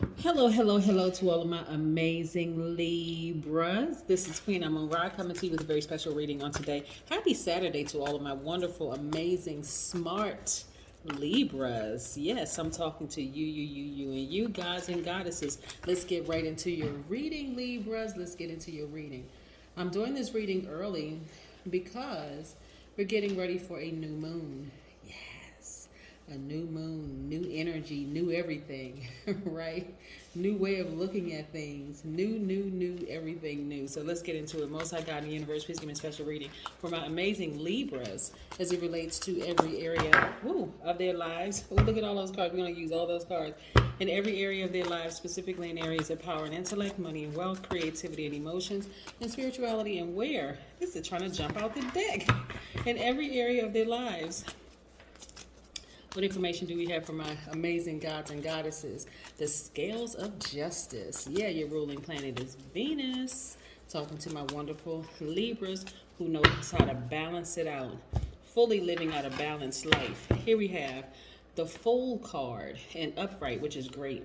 Hello, hello, hello to all of my amazing Libras. This is Queen Amun Ra coming to you with a very special reading on today. Happy Saturday to all of my wonderful, amazing, smart Libras. Yes, I'm talking to you, and you, gods and goddesses. Let's get right into your reading, Libras. Let's get into your reading. I'm doing this reading early because we're getting ready for a new moon. Yes, a new moon, new energy, new everything, right? New way of looking at things, new, everything new. So let's get into it. Most High God in the universe, please give me a special reading for my amazing Libras as it relates to every area of their lives. Oh, look at all those cards. We're going to use all those cards in every area of their lives, specifically in areas of power and intellect, money and wealth, creativity and emotions, and spirituality, and where? This is trying to jump out the deck. In every area of their lives. What information do we have for my amazing gods and goddesses? The scales of justice. Yeah, your ruling planet is Venus. Talking to my wonderful Libras who knows how to balance it out. Fully living out a balanced life. Here we have the Fool card and upright, which is great.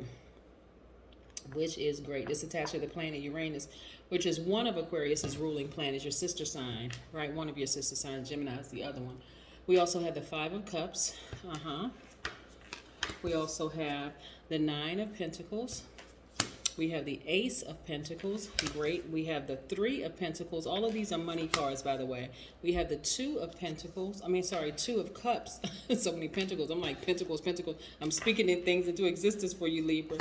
It's attached to the planet Uranus, which is one of Aquarius's ruling planets, your sister sign, right? One of your sister signs. Gemini is the other one. We also have the Five of Cups. We also have the Nine of Pentacles. We have the Ace of Pentacles. Great. We have the Three of Pentacles. All of these are money cards, by the way. We have the Two of Pentacles. Two of Cups. So many Pentacles. I'm like, Pentacles. I'm speaking in things into existence for you, Libra.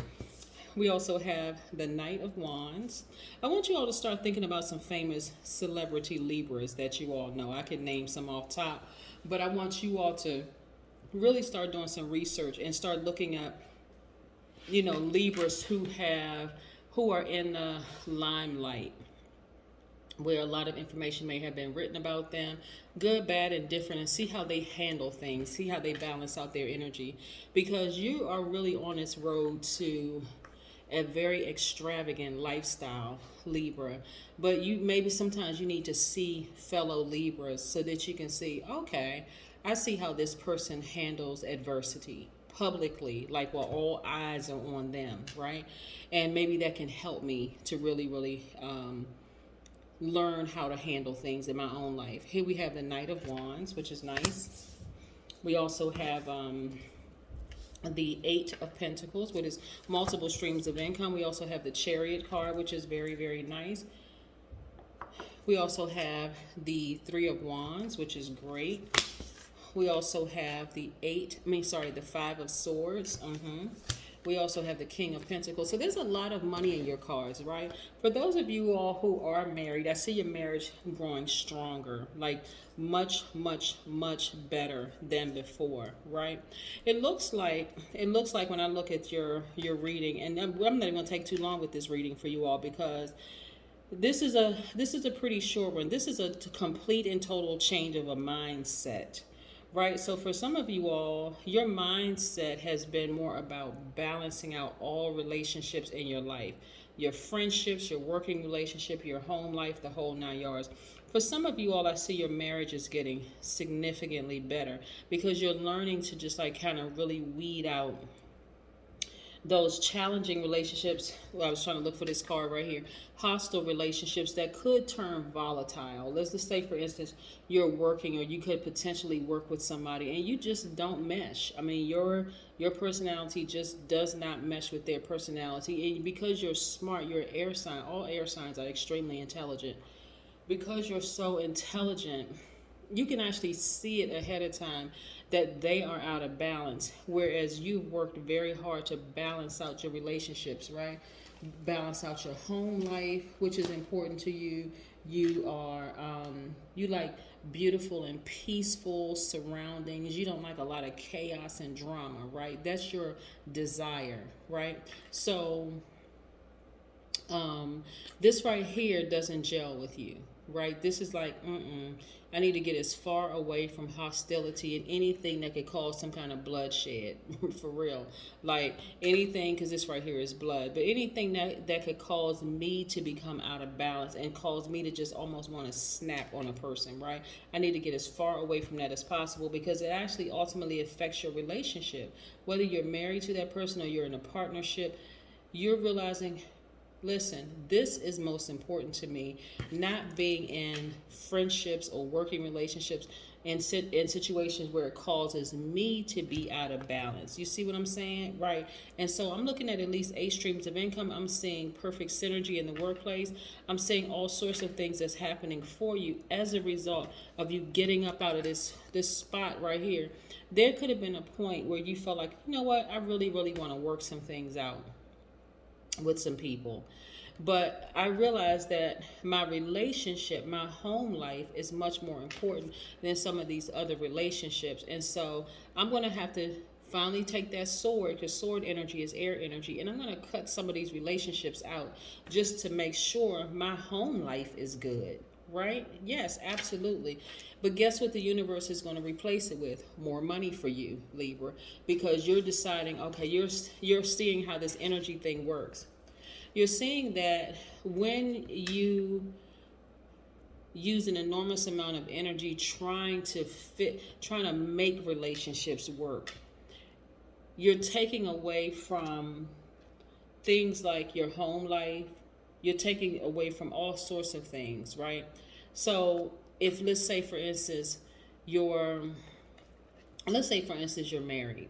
We also have the Knight of Wands. I want you all to start thinking about some famous celebrity Libras that you all know. I could name some off top, but I want you all to really start doing some research and start looking at, Libras who are in the limelight, where a lot of information may have been written about them, good, bad, and different, and see how they handle things, see how they balance out their energy, because you are really on this road to a very extravagant lifestyle, Libra. But maybe sometimes you need to see fellow Libras so that you can see, okay, I see how this person handles adversity publicly, like while all eyes are on them, right? And maybe that can help me to really learn how to handle things in my own life. Here we have the Knight of Wands, which is nice. We also have the Eight of Pentacles, which is multiple streams of income. We also have the Chariot card, which is very nice. We also have the Three of Wands, which is great. We also have the Five of Swords. We also have the King of Pentacles. So there's a lot of money in your cards, right? For those of you all who are married, I see your marriage growing stronger, like much better than before, right? It looks like when I look at your reading, and I'm not even gonna take too long with this reading for you all, because this is a pretty short one. This is a complete and total change of a mindset. Right, so for some of you all, your mindset has been more about balancing out all relationships in your life. Your friendships, your working relationship, your home life, the whole 9 yards. For some of you all, I see your marriage is getting significantly better because you're learning to just like kind of really weed out those challenging relationships. Well, I was trying to look for this card right here. Hostile relationships that could turn volatile. Let's just say, for instance, you're working, or you could potentially work with somebody and you just don't mesh. I mean, your personality just does not mesh with their personality. And because you're smart, you're an air sign. All air signs are extremely intelligent. Because you're so intelligent, you can actually see it ahead of time that they are out of balance, whereas you've worked very hard to balance out your relationships, right? Balance out your home life, which is important to you. You are you like beautiful and peaceful surroundings. You don't like a lot of chaos and drama, right? That's your desire, right? So this right here doesn't gel with you, right? This is like, I need to get as far away from hostility and anything that could cause some kind of bloodshed, for real. Like anything, because this right here is blood, but anything that could cause me to become out of balance and cause me to just almost want to snap on a person, right? I need to get as far away from that as possible, because it actually ultimately affects your relationship. Whether you're married to that person or you're in a partnership, you're realizing, listen, this is most important to me. Not being in friendships or working relationships in situations where it causes me to be out of balance. You see what I'm saying? Right. And so I'm looking at least 8 streams of income. I'm seeing perfect synergy in the workplace. I'm seeing all sorts of things that's happening for you as a result of you getting up out of this spot right here. There could have been a point where you felt like, you know what, I really, really want to work some things out with some people. But I realized that my relationship, my home life is much more important than some of these other relationships. And so I'm going to have to finally take that sword, because sword energy is air energy, and I'm going to cut some of these relationships out just to make sure my home life is good. Right? Yes, absolutely. But guess what the universe is going to replace it with? More money for you, Libra, because you're deciding, okay, you're seeing how this energy thing works. You're seeing that when you use an enormous amount of energy trying to make relationships work, you're taking away from things like your home life. You're taking away from all sorts of things, right? So if, let's say for instance you're married.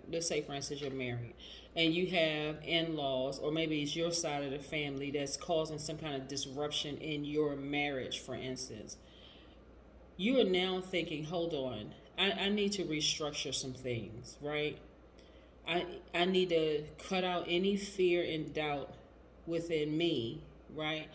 And you have in-laws, or maybe it's your side of the family that's causing some kind of disruption in your marriage, for instance. You are now thinking, hold on, I need to restructure some things, right? I need to cut out any fear and doubt within me, right?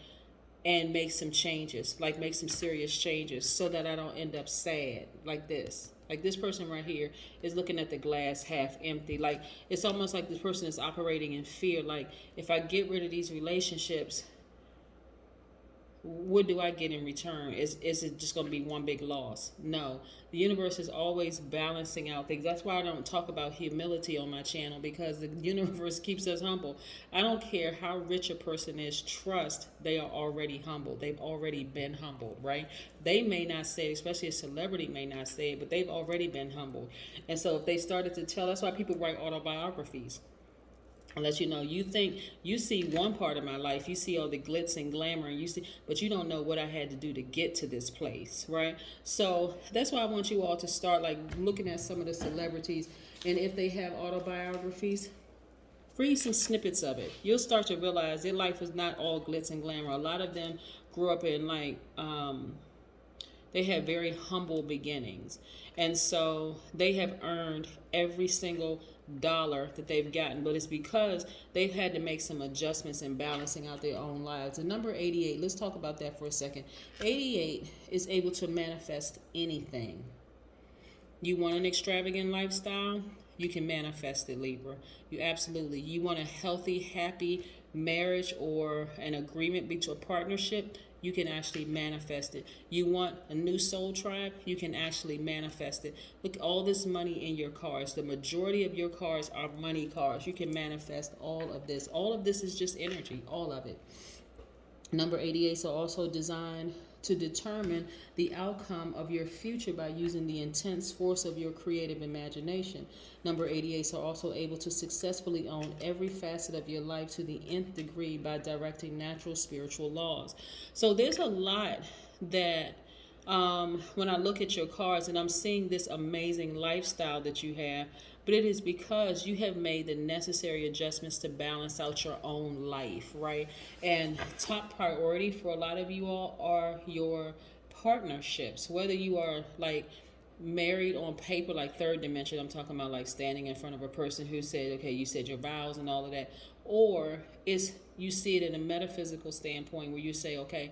And make some changes, like make some serious changes, so that I don't end up sad like this. Like this person right here is looking at the glass half empty. Like it's almost like this person is operating in fear. Like if I get rid of these relationships, what do I get in return? Is it just going to be one big loss? No. The universe is always balancing out things. That's why I don't talk about humility on my channel, because the universe keeps us humble. I don't care how rich a person is. Trust, they are already humble. They've already been humbled, right? They may not say it, especially a celebrity may not say it, but they've already been humbled. And so if they started to tell, that's why people write autobiographies. Unless you think you see one part of my life, you see all the glitz and glamour, and but you don't know what I had to do to get to this place, right? So that's why I want you all to start like looking at some of the celebrities, and if they have autobiographies, read some snippets of it. You'll start to realize their life is not all glitz and glamour. A lot of them grew up in they had very humble beginnings, and so they have earned every single dollar that they've gotten, but it's because they've had to make some adjustments in balancing out their own lives. The number 88, let's talk about that for a second. 88 is able to manifest anything. You want an extravagant lifestyle? You can manifest it, Libra. You want a healthy, happy marriage or an agreement between a partnership? You can actually manifest it. You want a new soul tribe? You can actually manifest it. Look, all this money in your cars. The majority of your cars are money cars. You can manifest all of this. All of this is just energy, all of it. Number 88 are also designed to determine the outcome of your future by using the intense force of your creative imagination. Number 88 are also able to successfully own every facet of your life to the nth degree by directing natural spiritual laws. So there's a lot that when I look at your cards and I'm seeing this amazing lifestyle that you have, but it is because you have made the necessary adjustments to balance out your own life, right? And top priority for a lot of you all are your partnerships, whether you are like married on paper, like third dimension. I'm talking about like standing in front of a person who said, okay, you said your vows and all of that, or it's you see it in a metaphysical standpoint where you say, okay,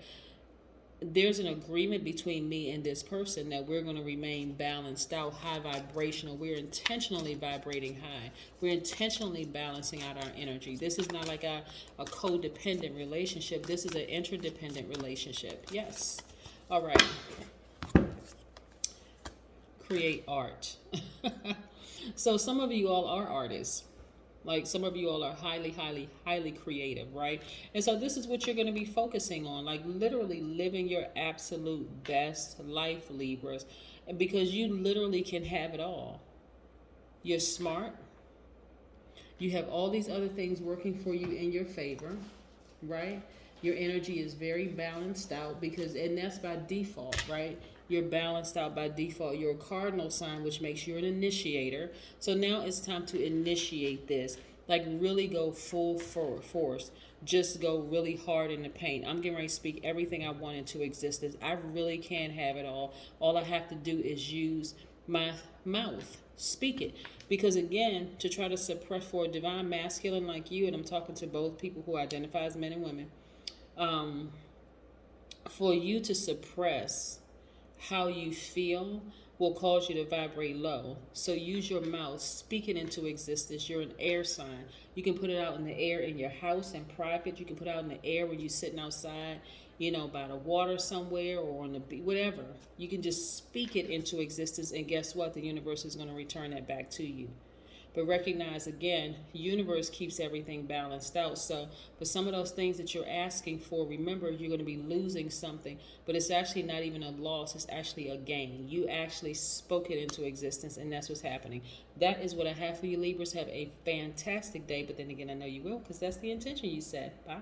there's an agreement between me and this person that we're going to remain balanced out, high vibrational. We're intentionally vibrating high. We're intentionally balancing out our energy. This is not like a codependent relationship. This is an interdependent relationship. Yes. All right. Create art. So some of you all are artists. Like some of you all are highly, highly, highly creative, right? And so this is what you're going to be focusing on, like literally living your absolute best life, Libras, and because you literally can have it all. You're smart. You have all these other things working for you in your favor, right? Your energy is very balanced out because, and that's by default, right? You're balanced out by default. You're a cardinal sign, which makes you an initiator. So now it's time to initiate this. Like really go full force. Just go really hard in the paint. I'm getting ready to speak everything I want into existence. I really can have it all. All I have to do is use my mouth. Speak it. Because again, to try to suppress for a divine masculine like you, and I'm talking to both people who identify as men and women, for you to suppress how you feel will cause you to vibrate low. So use your mouth, speak it into existence. You're an air sign. You can put it out in the air in your house in private. You can put it out in the air when you're sitting outside, by the water somewhere or on the beach, whatever. You can just speak it into existence, and guess what? The universe is going to return that back to you. But recognize again, universe keeps everything balanced out. So for some of those things that you're asking for, remember you're going to be losing something, but it's actually not even a loss, it's actually a gain. You actually spoke it into existence, and that's what's happening. That is what I have for you, Libras. Have a fantastic day, but then again, I know you will, because that's the intention you set. Bye.